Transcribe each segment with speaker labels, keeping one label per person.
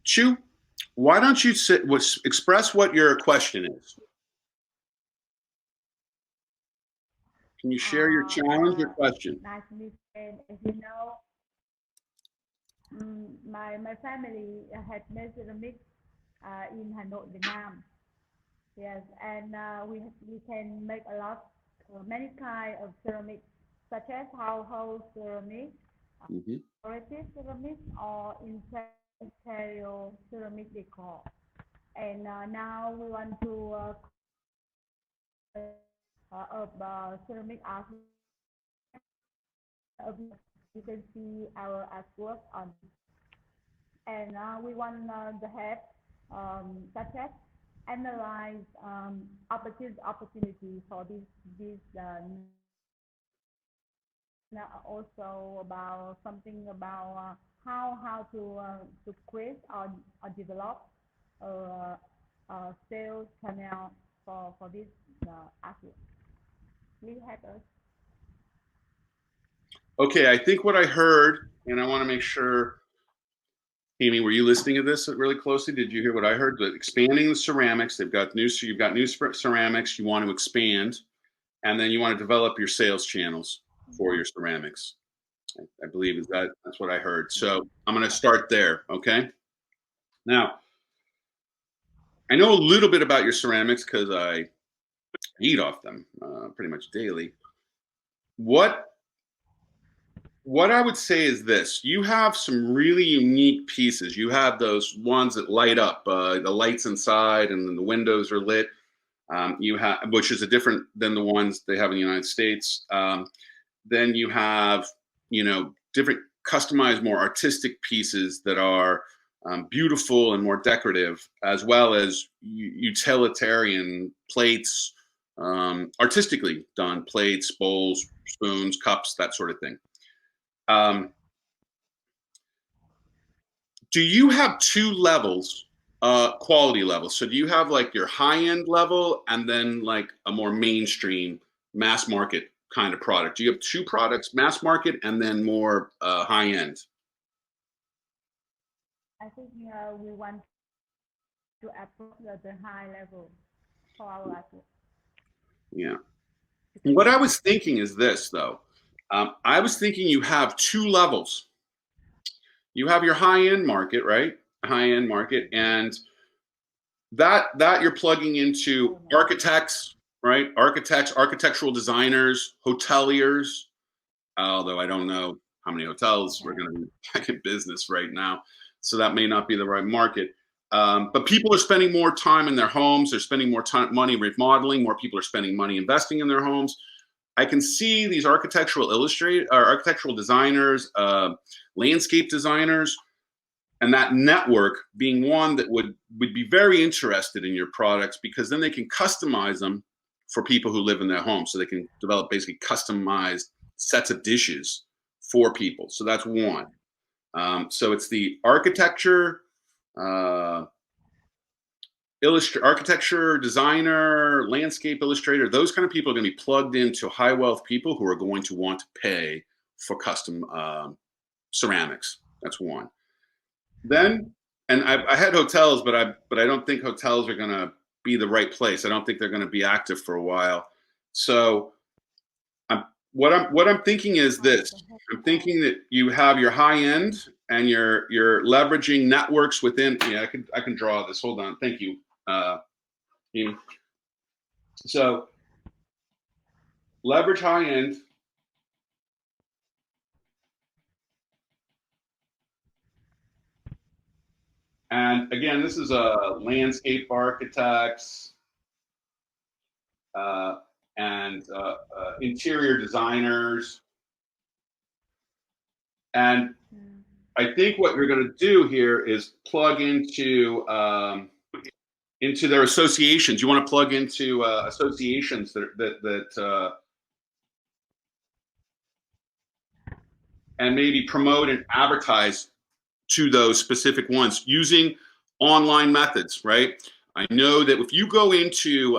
Speaker 1: Chu, why don't you express what your question is? Can you share your challenge or question?
Speaker 2: Nice to meet you. As you know, my family had made ceramic in Hanoi, Vietnam. Yes, and we can make a lot, many kind of ceramic, such as household ceramic,
Speaker 1: Hmm.
Speaker 2: decorative ceramic, or interior ceramic decor. And now we want to of ceramic art. You can see our artwork on this, and we want to have such as analyze opportunity for this also about something about how to create or develop sales channel for this artwork. Please help us.
Speaker 1: Okay, I think what I heard, and I want to make sure, Amy, were you listening to this really closely? Did you hear what I heard? That expanding the ceramics, you've got new ceramics. You want to expand, and then you want to develop your sales channels for your ceramics. I believe that's what I heard. So I'm going to start there. Okay. Now I know a little bit about your ceramics because I eat off them pretty much daily. What what I would say is this: you have some really unique pieces. You have those ones that light up, the lights inside, and then the windows are lit. You have, which is a different than the ones they have in the United States. Then you have, different customized, more artistic pieces that are beautiful and more decorative, as well as utilitarian plates, artistically done plates, bowls, spoons, cups, that sort of thing. Um, do you have two levels, quality levels? So do you have like your high end level and then like a more mainstream mass market kind of product? Do you have two products, mass market and then more high end?
Speaker 2: I think we want to approach the high level for our artwork
Speaker 1: Yeah.
Speaker 2: because
Speaker 1: What I was thinking is this, though. I was thinking you have two levels. You have your high end market, right? High end market, and that you're plugging into
Speaker 2: oh my
Speaker 1: architects, right? Architects, architectural designers, hoteliers. Although I don't know how many hotels we're
Speaker 2: okay.
Speaker 1: going to be back in business right now, so that may not be the right market. But people are spending more time in their homes. They're spending more time, money remodeling. More people are spending money investing in their homes. I can see these architectural designers, landscape designers, and that network being one that would be very interested in your products because then they can customize them for people who live in their home. So they can develop basically customized sets of dishes for people. So that's one. So it's the uh, architecture, designer, landscape illustrator. Those kind of people are going to be plugged into high wealth people who are going to want to pay for custom ceramics. That's one. Then, and I had hotels, but I don't think hotels are going to be the right place. I don't think they're going to be active for a while. So I'm, what I'm thinking is
Speaker 2: Oh,
Speaker 1: this.
Speaker 2: the
Speaker 1: I'm
Speaker 2: hotel.
Speaker 1: thinking that you have your high end and you're leveraging networks within. Yeah, I can draw this. Hold on. Thank you. Amy. So leverage high end. And again, this is a landscape architects uh, and interior designers. And
Speaker 2: Mm.
Speaker 1: I think what you're going to do here is plug into their associations. You want to plug into associations that and maybe promote and advertise to those specific ones using online methods, right? I know that if you go into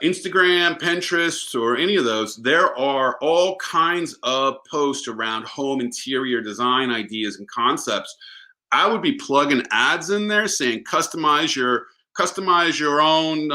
Speaker 1: Instagram, Pinterest, or any of those, there are all kinds of posts around home interior design ideas and concepts. I would be plugging ads in there saying customize your own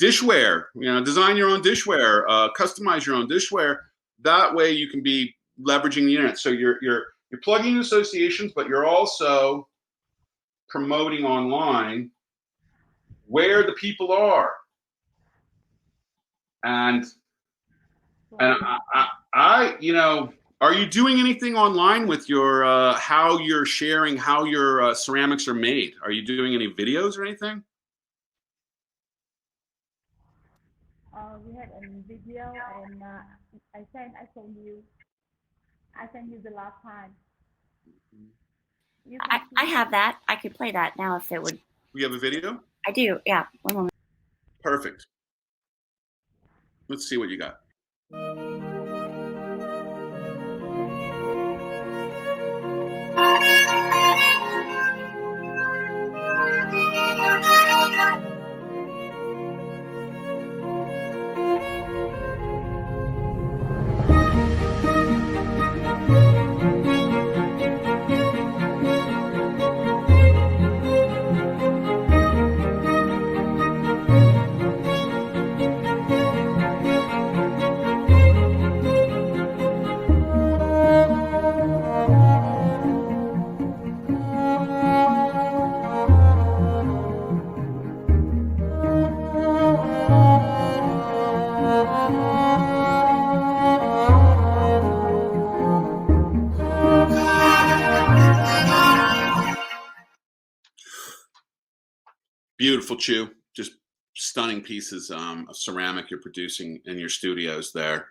Speaker 1: dishware, design your own dishware, customize your own dishware. That way you can be leveraging the internet. So you're plugging in associations, but you're also promoting online where the people are. And I are you doing anything online with your how you're sharing how your ceramics are made? Are you doing any videos or anything?
Speaker 2: We had a video, and I sent you the last time.
Speaker 3: I have that. I could play that now if it would.
Speaker 1: You have a video?
Speaker 3: I do. Yeah. One moment.
Speaker 1: Perfect. Let's see what you got. Beautiful, Chu. Just stunning pieces of ceramic you're producing in your studios there.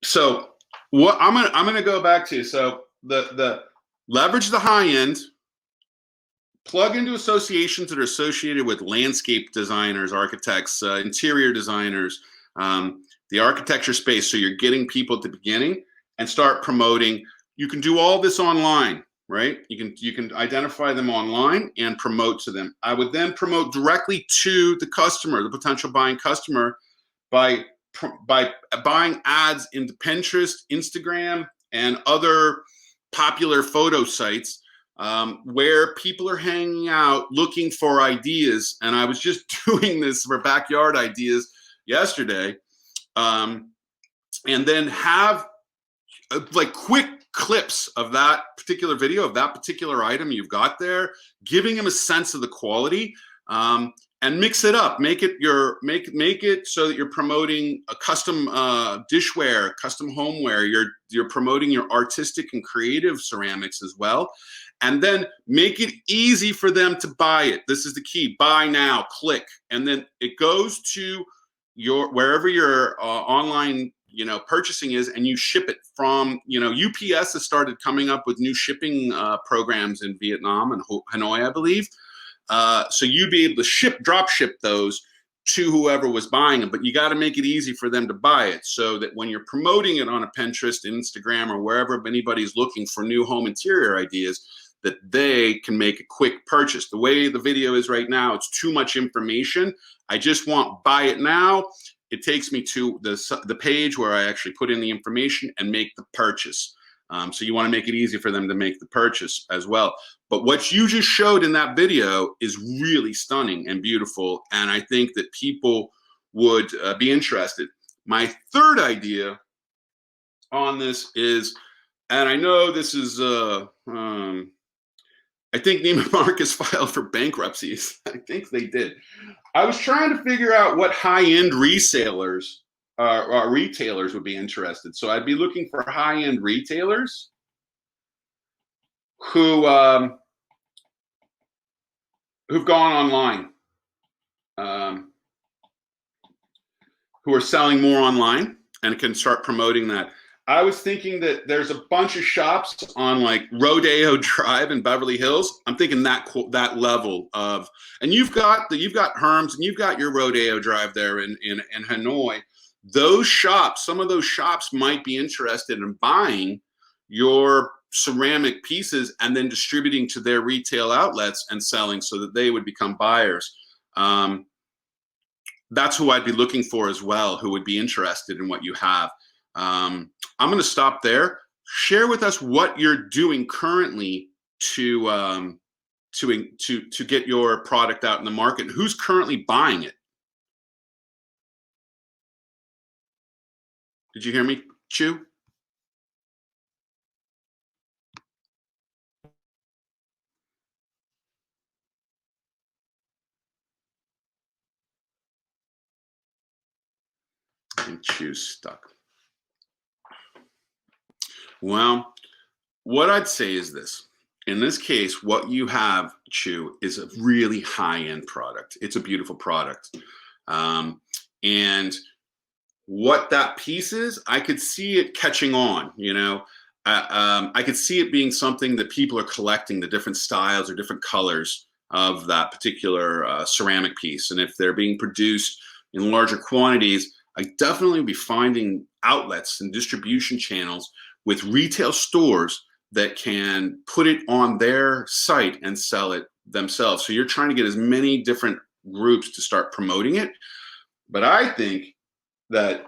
Speaker 1: So what I'm gonna go back to. So the leverage the high end, plug into associations that are associated with landscape designers, architects, interior designers, the architecture space. So you're getting people at the beginning and start promoting. You can do all this online. Right? You can identify them online and promote to them. I would then promote directly to the customer, the potential buying customer, by buying ads into Pinterest, Instagram, and other popular photo sites where people are hanging out looking for ideas. And I was just doing this for backyard ideas yesterday, and then have like quick clips of that particular video, of that particular item you've got there, giving them a sense of the quality, and mix it up. Make it so that you're promoting a custom dishware, custom homeware. You're promoting your artistic and creative ceramics as well, and then make it easy for them to buy it. This is the key: buy now, click, and then it goes to your wherever your online purchasing is, and you ship it from, UPS has started coming up with new shipping programs in Vietnam and Hanoi, I believe. So you'd be able to drop ship those to whoever was buying them, but you got to make it easy for them to buy it so that when you're promoting it on a Pinterest, Instagram, or wherever anybody's looking for new home interior ideas, that they can make a quick purchase. The way the video is right now, it's too much information. I just want buy it now. It takes me to the page where I actually put in the information and make the purchase. So you want to make it easy for them to make the purchase as well. But what you just showed in that video is really stunning and beautiful. And I think that people would be interested. My third idea on this is, and I know this is, I think Neiman Marcus filed for bankruptcy. I think they did. I was trying to figure out what high-end resellers or retailers would be interested. So I'd be looking for high-end retailers who've gone online, who are selling more online and can start promoting that. I was thinking that there's a bunch of shops on like Rodeo Drive in Beverly Hills. I'm thinking that level of, and you've got Herms and you've got your Rodeo Drive there in Hanoi. Those shops, some of those shops might be interested in buying your ceramic pieces and then distributing to their retail outlets and selling so that they would become buyers. That's who I'd be looking for as well, who would be interested in what you have. I'm going to stop there. share with us what you're doing currently to get your product out in the market. Who's currently buying it? Did you hear me, Chu? I think Chu's stuck. Well, what I'd say is this. In this case, what you have, Chu, is a really high-end product. It's a beautiful product. And what that piece is, I could see it catching on, you know. I could see it being something that people are collecting, the different styles or different colors of that particular ceramic piece. And if they're being produced in larger quantities, I definitely would be finding outlets and distribution channels with retail stores that can put it on their site and sell it themselves. So you're trying to get as many different groups to start promoting it. But I think that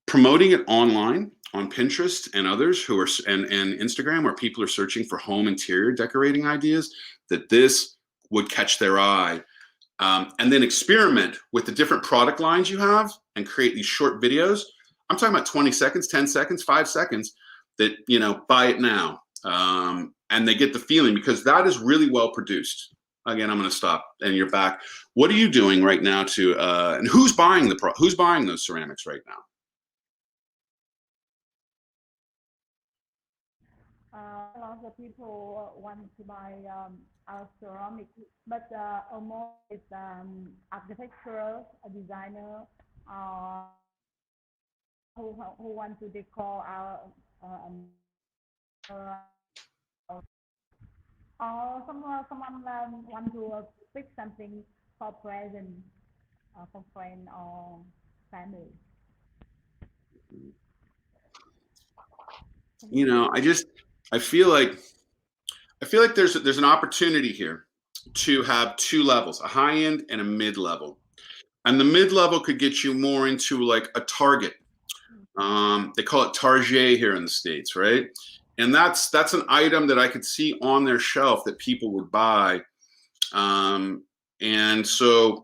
Speaker 1: promoting it online on Pinterest and others who are and Instagram, where people are searching for home interior decorating ideas, that this would catch their eye. And then experiment with the different product lines you have and create these short videos. I'm talking about 20 seconds, 10 seconds, 5 seconds that, you know, buy it now. And they get the feeling, because that is really well produced. Again, I'm going to stop and you're back. What are you doing right now to, and who's buying who's buying those ceramics right now?
Speaker 2: A lot of people want to buy our ceramic, but almost is architectural designer who want to decor our or someone want to pick something for present for friend or family.
Speaker 1: You know, I feel like there's an opportunity here to have two levels, a high end and a mid level. And the mid level could get you more into like a Target. They call it Target here in the States, right? And that's an item that I could see on their shelf that people would buy. And so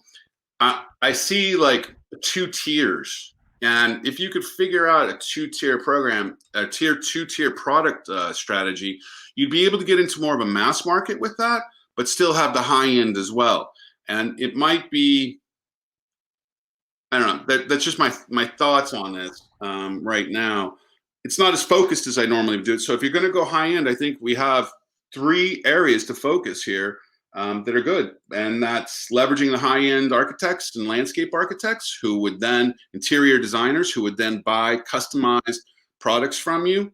Speaker 1: I see like 2 tiers. And if you could figure out a 2-tier program, a 2-tier product strategy, you'd be able to get into more of a mass market with that, but still have the high end as well. And it might be, I don't know, that's just my thoughts on this right now. It's not as focused as I normally do it. So if you're going to go high end, I think we have 3 areas to focus here that are good. And that's leveraging the high end architects and landscape architects who would then, interior designers who would then buy customized products from you.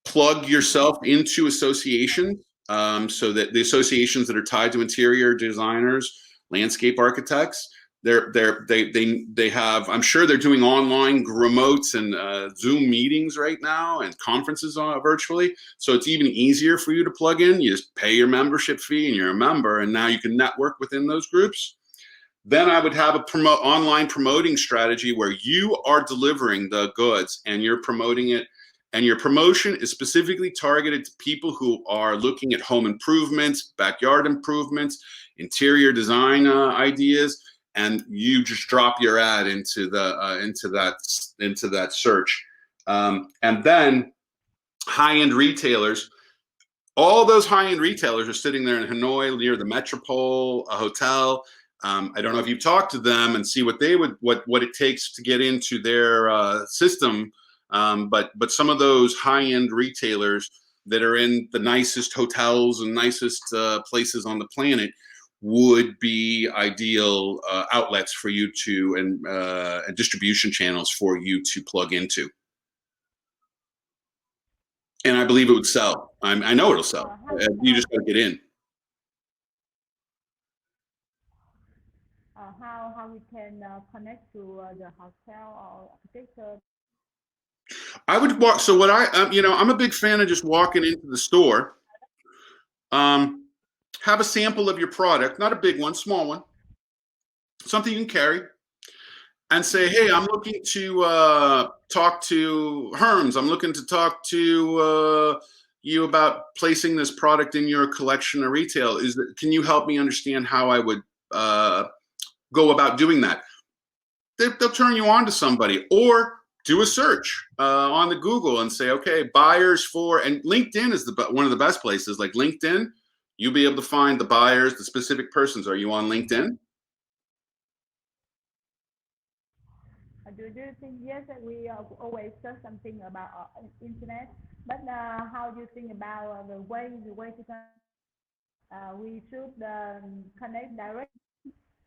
Speaker 1: Plug yourself into associations so that the associations that are tied to interior designers, landscape architects, they have, I'm sure they're doing online remotes and Zoom meetings right now and conferences virtually. So it's even easier for you to plug in. You just pay your membership fee and you're a member, and now you can network within those groups. Then I would have a online promoting strategy where you are delivering the goods and you're promoting it. And your promotion is specifically targeted to people who are looking at home improvements, backyard improvements, interior design ideas. And you just drop your ad into that search, and then high-end retailers. All those high-end retailers are sitting there in Hanoi near the Metropole, a hotel. I don't know if you've talked to them and see what it takes to get into their system, but some of those high-end retailers that are in the nicest hotels and nicest places on the planet would be ideal outlets for you to, and distribution channels for you to plug into. And I believe it would sell. I know it'll sell. You just got to get in.
Speaker 2: How we can connect to the hotel or architecture?
Speaker 1: I would walk. So what I'm a big fan of just walking into the store. Have a sample of your product, not a big one, small one, something you can carry, and say, hey, I'm looking to talk to Herms. I'm looking to talk to you about placing this product in your collection or retail. Can you help me understand how I would go about doing that? They'll turn you on to somebody, or do a search on the Google and say, okay, buyers for, and LinkedIn is one of the best places. Like LinkedIn, you'll be able to find the buyers, the specific persons. Are you on LinkedIn?
Speaker 2: Do you think, yes, that we always search something about internet, but how do you think about the way to we should connect direct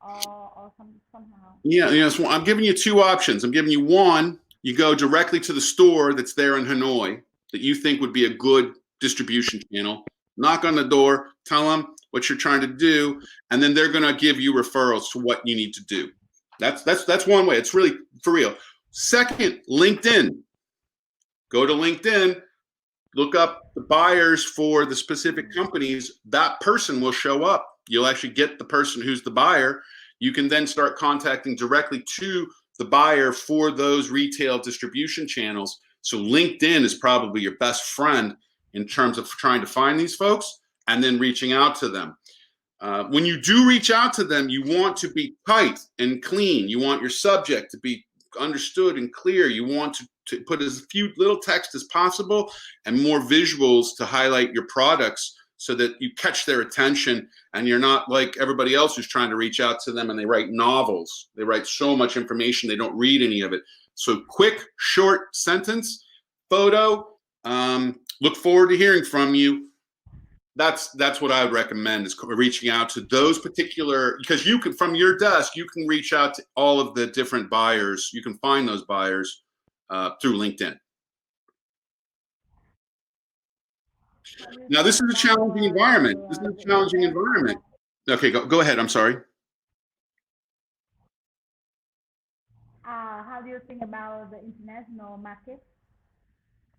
Speaker 2: or somehow?
Speaker 1: Yeah, so I'm giving you two options. I'm giving you one, you go directly to the store that's there in Hanoi that you think would be a good distribution channel. Knock on the door, tell them what you're trying to do, and then they're going to give you referrals to what you need to do. That's one way. It's really for real. Second, LinkedIn. Go to LinkedIn, look up the buyers for the specific companies. That person will show up. You'll actually get the person who's the buyer. You can then start contacting directly to the buyer for those retail distribution channels. So LinkedIn is probably your best friend in terms of trying to find these folks and then reaching out to them. When you do reach out to them, you want to be tight and clean. You want your subject to be understood and clear. You want to put as few little text as possible and more visuals to highlight your products so that you catch their attention and you're not like everybody else who's trying to reach out to them and they write novels. They write so much information, they don't read any of it. So quick, short sentence, photo, look forward to hearing from you. That's what I would recommend, is reaching out to those particular, because you can, from your desk, you can reach out to all of the different buyers. You can find those buyers through LinkedIn. Now, this is a challenging environment. This is a challenging environment. Okay, go ahead. I'm sorry.
Speaker 2: How do you think about the international market?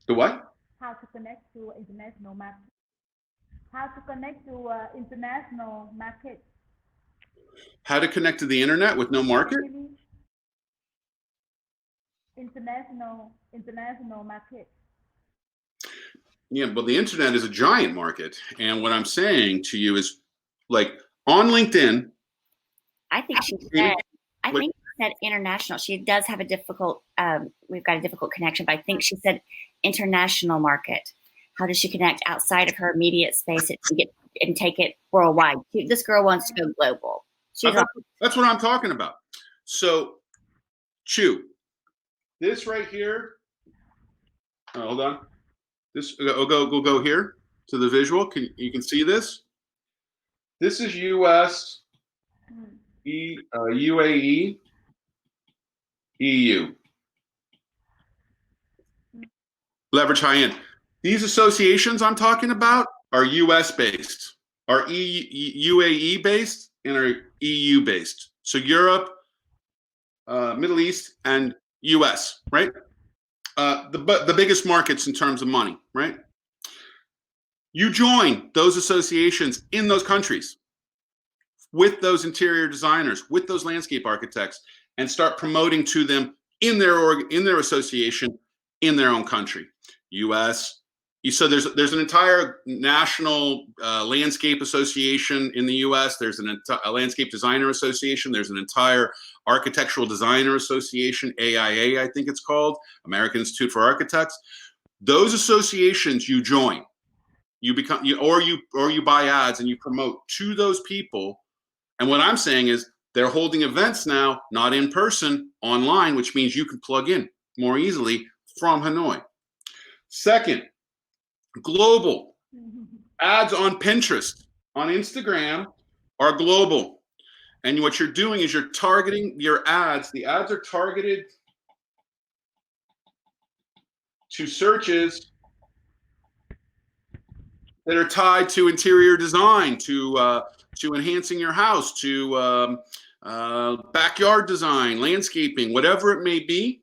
Speaker 1: The what?
Speaker 2: How to connect to international market? How to connect to international market?
Speaker 1: How to connect to the internet with no market?
Speaker 2: International market.
Speaker 1: Yeah, well, the internet is a giant market. And what I'm saying to you is, like, on LinkedIn.
Speaker 3: I think she said, international. She does have a difficult, we've got a difficult connection, but I think she said international market. How does she connect outside of her immediate space and take it worldwide? This girl wants to go global.
Speaker 1: That's what I'm talking about. So, Chu, this right here. Oh, hold on. This we'll go here to the visual. You can see this? This is US, UAE, EU. Leverage high end. These associations I'm talking about are US based, are UAE based, and are EU based. So Europe, Middle East, and US, right? The biggest markets in terms of money, right? You join those associations in those countries with those interior designers, with those landscape architects, and start promoting to them in their association in their own country. US. So there's an entire national landscape association in the US. There's a landscape designer association. There's an entire architectural designer association, AIA, I think it's called, American Institute for Architects. Those associations you join, you become, or you buy ads and you promote to those people. And what I'm saying is they're holding events now, not in person, online, which means you can plug in more easily from Hanoi. Second, global. Ads on Pinterest, on Instagram are global. And what you're doing is you're targeting your ads. The ads are targeted to searches that are tied to interior design, to enhancing your house, to backyard design, landscaping, whatever it may be,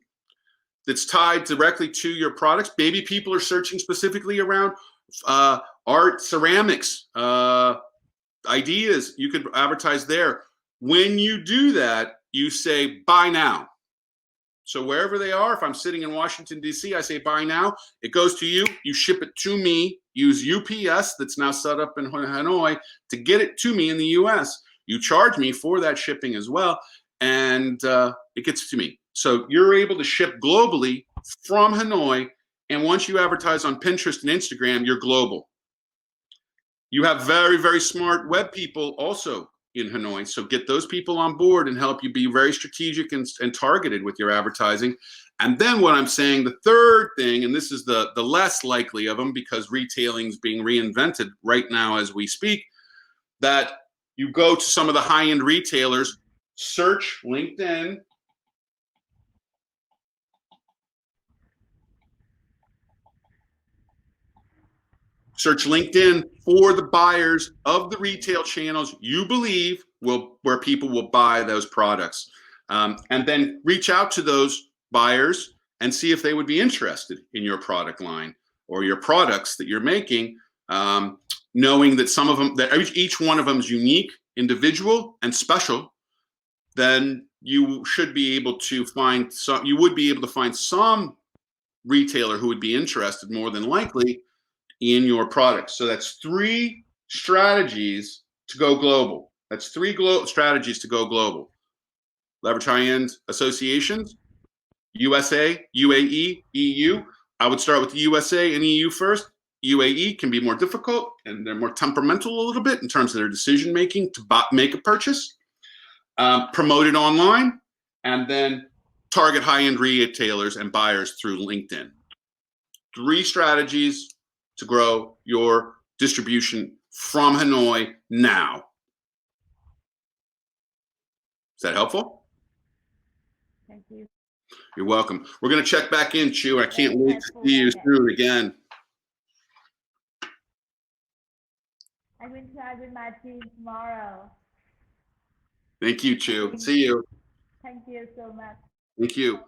Speaker 1: that's tied directly to your products. Maybe people are searching specifically around art, ceramics, ideas. You could advertise there. When you do that, you say, buy now. So wherever they are, if I'm sitting in Washington, D.C., I say buy now. It goes to you. You ship it to me. Use UPS that's now set up in Hanoi to get it to me in the U.S. You charge me for that shipping as well, and it gets to me. So you're able to ship globally from Hanoi, and once you advertise on Pinterest and Instagram, you're global. You have very, very smart web people also in Hanoi, so get those people on board and help you be very strategic and targeted with your advertising. And then what I'm saying, the third thing, and this is the less likely of them because retailing is being reinvented right now as we speak, that you go to some of the high-end retailers, search LinkedIn, search LinkedIn for the buyers of the retail channels you believe where people will buy those products. And then reach out to those buyers and see if they would be interested in your product line or your products that you're making, knowing that some of them, that each one of them is unique, individual, and special. Then you should be able to find some, you would be able to find some retailer who would be interested more than likely in your products. So that's 3 strategies to go global. That's 3 strategies to go global. Leverage high-end associations, USA, UAE, EU. I would start with the USA and EU first. UAE can be more difficult and they're more temperamental a little bit in terms of their decision making to make a purchase. Promote it online, and then target high-end retailers and buyers through LinkedIn. 3 strategies to grow your distribution from Hanoi now. Is that helpful?
Speaker 2: Thank you.
Speaker 1: You're welcome. We're going to check back in, Chu. I can't wait to see you soon again.
Speaker 2: I will try with my team tomorrow.
Speaker 1: Thank you, Chu. See you.
Speaker 2: Thank you so much.
Speaker 1: Thank you.